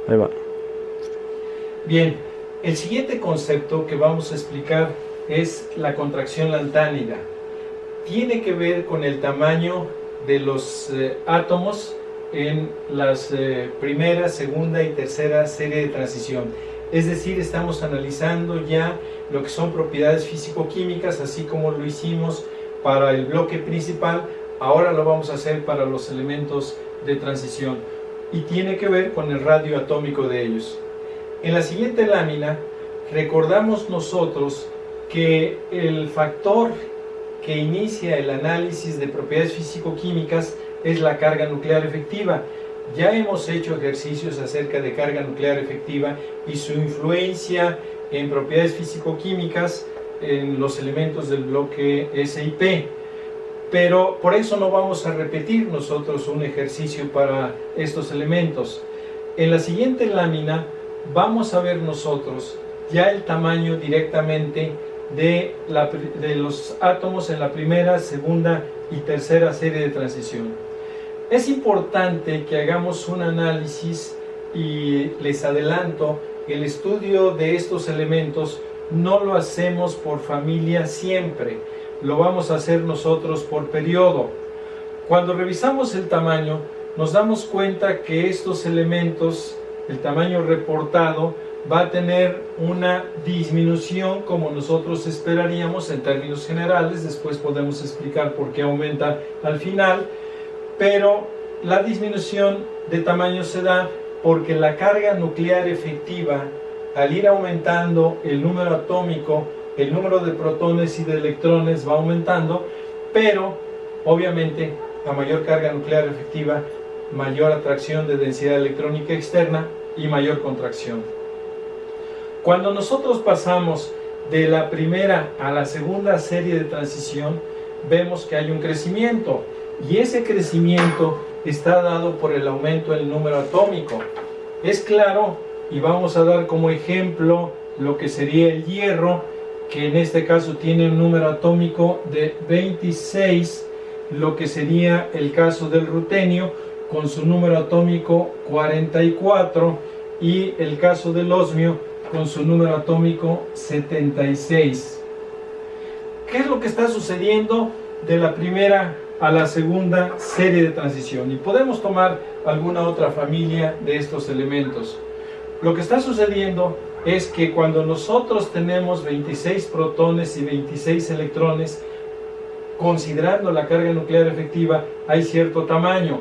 Ahí va. Bien, el siguiente concepto que vamos a explicar es la contracción lantánida. Tiene que ver con el tamaño de los átomos en las primera, segunda y tercera serie de transición. Es decir, estamos analizando ya lo que son propiedades físico-químicas, así como lo hicimos para el bloque principal, ahora lo vamos a hacer para los elementos de transición. Y tiene que ver con el radio atómico de ellos. En la siguiente lámina recordamos nosotros que el factor que inicia el análisis de propiedades físico-químicas es la carga nuclear efectiva. Ya hemos hecho ejercicios acerca de carga nuclear efectiva y su influencia en propiedades físico-químicas en los elementos del bloque SiP. Pero por eso no vamos a repetir nosotros un ejercicio para estos elementos. En la siguiente lámina vamos a ver nosotros ya el tamaño directamente de los átomos en la primera, segunda y tercera serie de transición. Es importante que hagamos un análisis y les adelanto, el estudio de estos elementos no lo hacemos por familia siempre, lo vamos a hacer nosotros por periodo. Cuando revisamos el tamaño, nos damos cuenta que estos elementos, el tamaño reportado, va a tener una disminución como nosotros esperaríamos en términos generales. Después podemos explicar por qué aumenta al final, pero la disminución de tamaño se da porque la carga nuclear efectiva, al ir aumentando el número atómico, el número de protones y de electrones va aumentando, pero obviamente a mayor carga nuclear efectiva, mayor atracción de densidad electrónica externa y mayor contracción. Cuando nosotros pasamos de la primera a la segunda serie de transición, vemos que hay un crecimiento, y ese crecimiento está dado por el aumento del número atómico. Es claro, y vamos a dar como ejemplo lo que sería el hierro, que en este caso tiene un número atómico de 26, lo que sería el caso del rutenio con su número atómico 44, y el caso del osmio con su número atómico 76. ¿Qué es lo que está sucediendo de la primera a la segunda serie de transición? Y podemos tomar alguna otra familia de estos elementos. Lo que está sucediendo es que cuando nosotros tenemos 26 protones y 26 electrones, considerando la carga nuclear efectiva, hay cierto tamaño.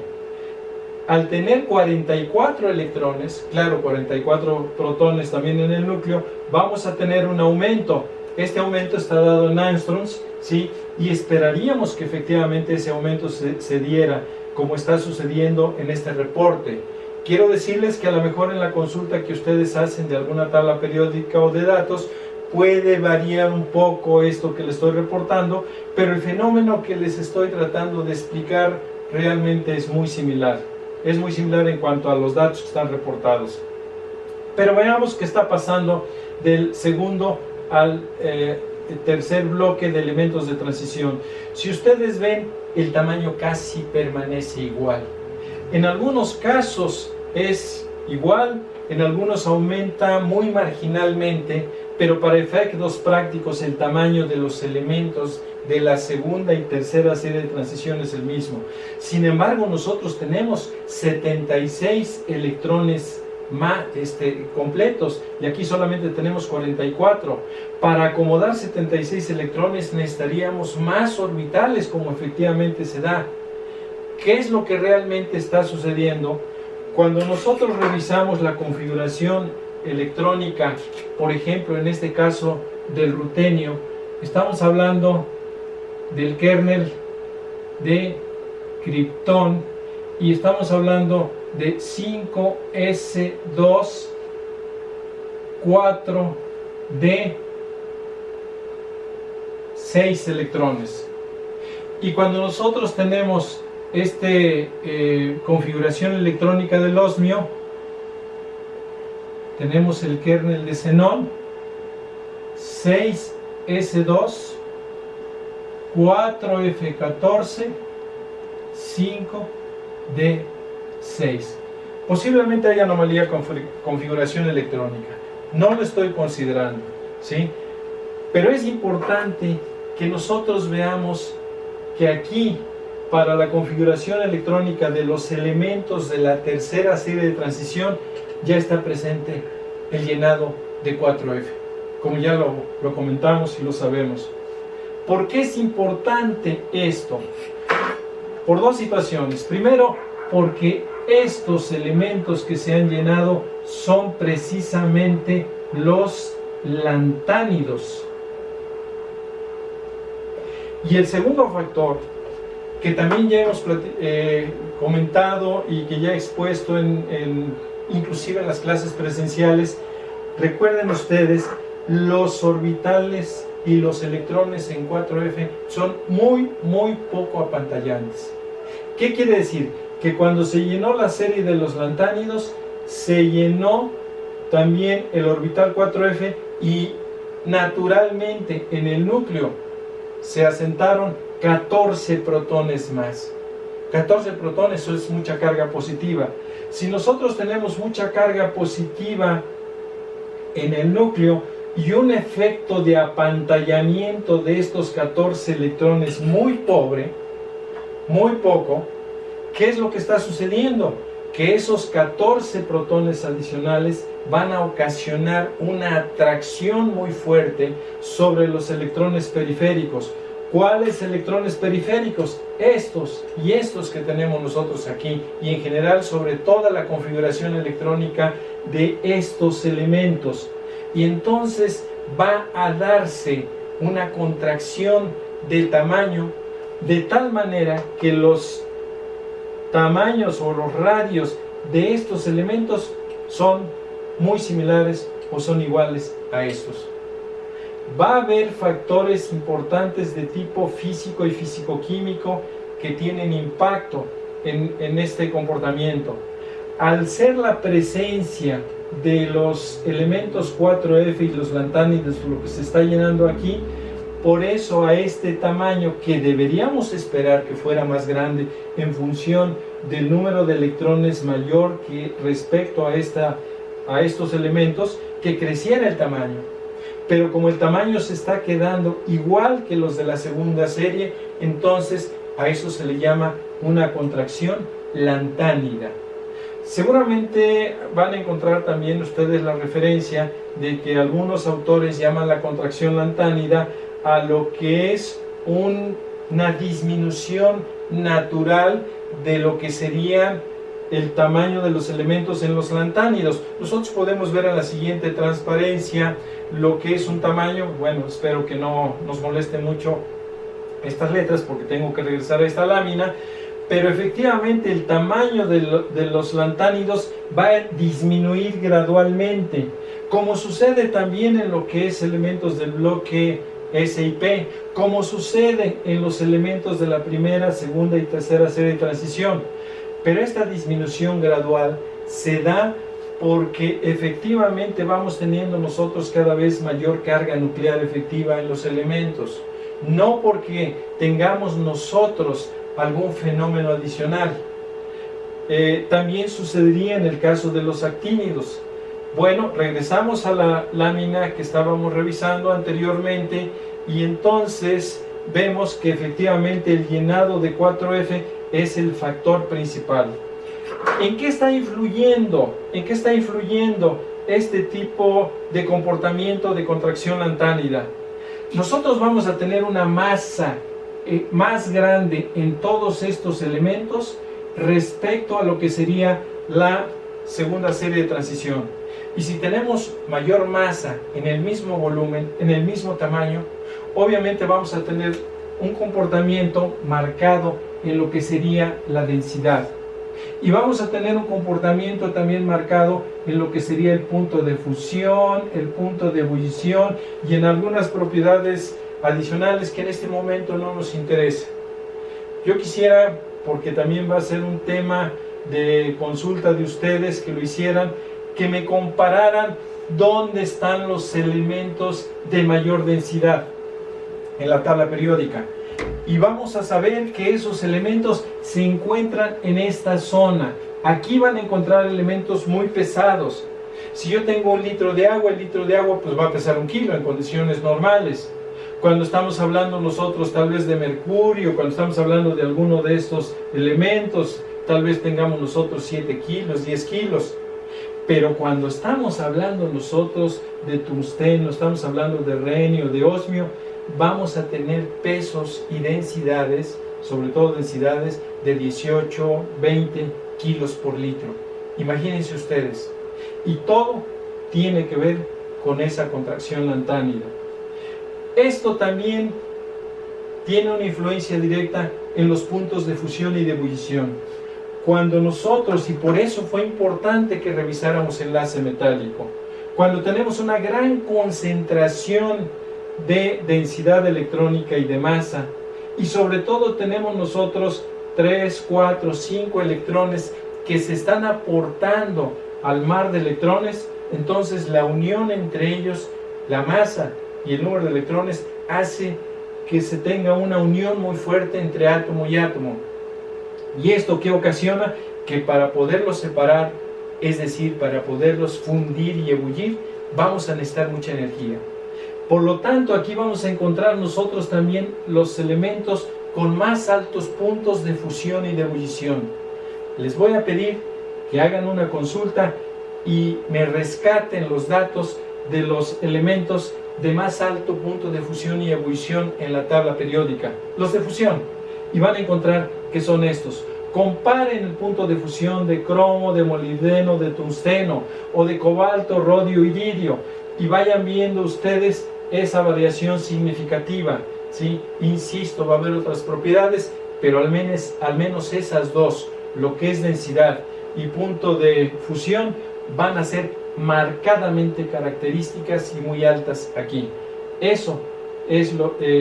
Al tener 44 electrones, claro, 44 protones también en el núcleo, vamos a tener un aumento. Este aumento está dado en angstroms, ¿sí? Y esperaríamos que efectivamente ese aumento se diera, como está sucediendo en este reporte. Quiero decirles que a lo mejor en la consulta que ustedes hacen de alguna tabla periódica o de datos, puede variar un poco esto que les estoy reportando, pero el fenómeno que les estoy tratando de explicar realmente es muy similar. Es muy similar en cuanto a los datos que están reportados. Pero veamos qué está pasando del segundo al tercer bloque de elementos de transición. Si ustedes ven, el tamaño casi permanece igual. En algunos casos es igual, en algunos aumenta muy marginalmente, pero para efectos prácticos el tamaño de los elementos de la segunda y tercera serie de transición es el mismo. Sin embargo, nosotros tenemos 76 electrones completos, y aquí solamente tenemos 44. Para acomodar 76 electrones necesitaríamos más orbitales, como efectivamente se da. ¿Qué es lo que realmente está sucediendo? Cuando nosotros revisamos la configuración electrónica, por ejemplo, en este caso del rutenio, estamos hablando del kernel de Krypton y estamos hablando de 5s2 4d 6 electrones. Y cuando nosotros tenemos esta configuración electrónica del osmio, tenemos el kernel de xenón 6s2 4f14 5d6. Posiblemente hay anomalía con configuración electrónica. No lo estoy considerando, ¿sí? Pero es importante que nosotros veamos que aquí, para la configuración electrónica de los elementos de la tercera serie de transición, ya está presente el llenado de 4F, como ya lo comentamos y lo sabemos. ¿Por qué es importante esto? Por dos situaciones. Primero, porque estos elementos que se han llenado son precisamente los lantánidos. Y el segundo factor, que también ya hemos comentado y que ya he expuesto inclusive en las clases presenciales, recuerden ustedes, los orbitales y los electrones en 4F son muy poco apantallantes. ¿Qué quiere decir? Que cuando se llenó la serie de los lantánidos, se llenó también el orbital 4F y naturalmente en el núcleo se asentaron 14 protones más. 14 protones, eso es mucha carga positiva. Si nosotros tenemos mucha carga positiva en el núcleo y un efecto de apantallamiento de estos 14 electrones muy pobre, muy poco, ¿qué es lo que está sucediendo? Que esos 14 protones adicionales van a ocasionar una atracción muy fuerte sobre los electrones periféricos. ¿Cuáles electrones periféricos? Estos y estos que tenemos nosotros aquí, y en general sobre toda la configuración electrónica de estos elementos. Y entonces va a darse una contracción del tamaño de tal manera que los tamaños o los radios de estos elementos son muy similares o son iguales a estos. Va a haber factores importantes de tipo físico y físico-químico que tienen impacto en este comportamiento. Al ser la presencia de los elementos 4F y los lantánidos lo que se está llenando aquí, por eso a este tamaño, que deberíamos esperar que fuera más grande en función del número de electrones mayor que respecto a estos elementos, que creciera el tamaño. Pero como el tamaño se está quedando igual que los de la segunda serie, entonces a eso se le llama una contracción lantánida. Seguramente van a encontrar también ustedes la referencia de que algunos autores llaman la contracción lantánida a lo que es una disminución natural de lo que sería el tamaño de los elementos en los lantánidos. Nosotros podemos ver en la siguiente transparencia lo que es un tamaño. Bueno, espero que no nos moleste mucho estas letras porque tengo que regresar a esta lámina, pero efectivamente el tamaño de los lantánidos va a disminuir gradualmente, como sucede también en lo que es elementos del bloque S y P, como sucede en los elementos de la primera, segunda y tercera serie de transición. Pero esta disminución gradual se da porque efectivamente vamos teniendo nosotros cada vez mayor carga nuclear efectiva en los elementos, no porque tengamos nosotros algún fenómeno adicional. También sucedería en el caso de los actínidos. Bueno, regresamos a la lámina que estábamos revisando anteriormente y entonces vemos que efectivamente el llenado de 4F es el factor principal. ¿En qué está influyendo? ¿En qué está influyendo este tipo de comportamiento de contracción lantánida? Nosotros vamos a tener una masa más grande en todos estos elementos respecto a lo que sería la segunda serie de transición. Y si tenemos mayor masa en el mismo volumen, en el mismo tamaño, obviamente vamos a tener un comportamiento marcado en lo que sería la densidad. Y vamos a tener un comportamiento también marcado en lo que sería el punto de fusión, el punto de ebullición y en algunas propiedades adicionales que en este momento no nos interesa. Yo quisiera, porque también va a ser un tema de consulta de ustedes que lo hicieran, que me compararan dónde están los elementos de mayor densidad en la tabla periódica. Y vamos a saber que esos elementos se encuentran en esta zona. Aquí van a encontrar elementos muy pesados. Si yo tengo 1 litro de agua, el litro de agua pues va a pesar 1 kilo en condiciones normales. Cuando estamos hablando nosotros tal vez de mercurio, cuando estamos hablando de alguno de estos elementos, tal vez tengamos nosotros 7 kilos, 10 kilos. Pero cuando estamos hablando nosotros de tungsteno, estamos hablando de renio, de osmio, vamos a tener pesos y densidades, sobre todo densidades de 18, 20 kilos por litro. Imagínense ustedes. Y todo tiene que ver con esa contracción lantánida. Esto también tiene una influencia directa en los puntos de fusión y de ebullición. Cuando nosotros, y por eso fue importante que revisáramos enlace metálico, cuando tenemos una gran concentración de densidad electrónica y de masa, y sobre todo tenemos nosotros 3, 4, 5 electrones que se están aportando al mar de electrones, entonces la unión entre ellos, la masa y el número de electrones, hace que se tenga una unión muy fuerte entre átomo y átomo. ¿Y esto qué ocasiona? Que para poderlos separar, es decir, para poderlos fundir y ebullir, vamos a necesitar mucha energía. Por lo tanto, aquí vamos a encontrar nosotros también los elementos con más altos puntos de fusión y de ebullición. Les voy a pedir que hagan una consulta y me rescaten los datos de los elementos de más alto punto de fusión y ebullición en la tabla periódica, los de fusión, y van a encontrar que son estos. Comparen el punto de fusión de cromo, de molibdeno, de tungsteno, o de cobalto, rodio, iridio, y vayan viendo ustedes esa variación significativa, ¿sí? Insisto, va a haber otras propiedades, pero al menos esas dos, lo que es densidad y punto de fusión, van a ser marcadamente características y muy altas aquí. Eso es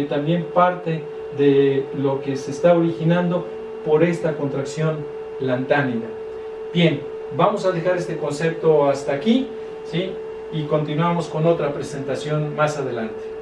también parte de lo que se está originando por esta contracción lantánida. Bien, vamos a dejar este concepto hasta aquí, ¿sí? Y continuamos con otra presentación más adelante.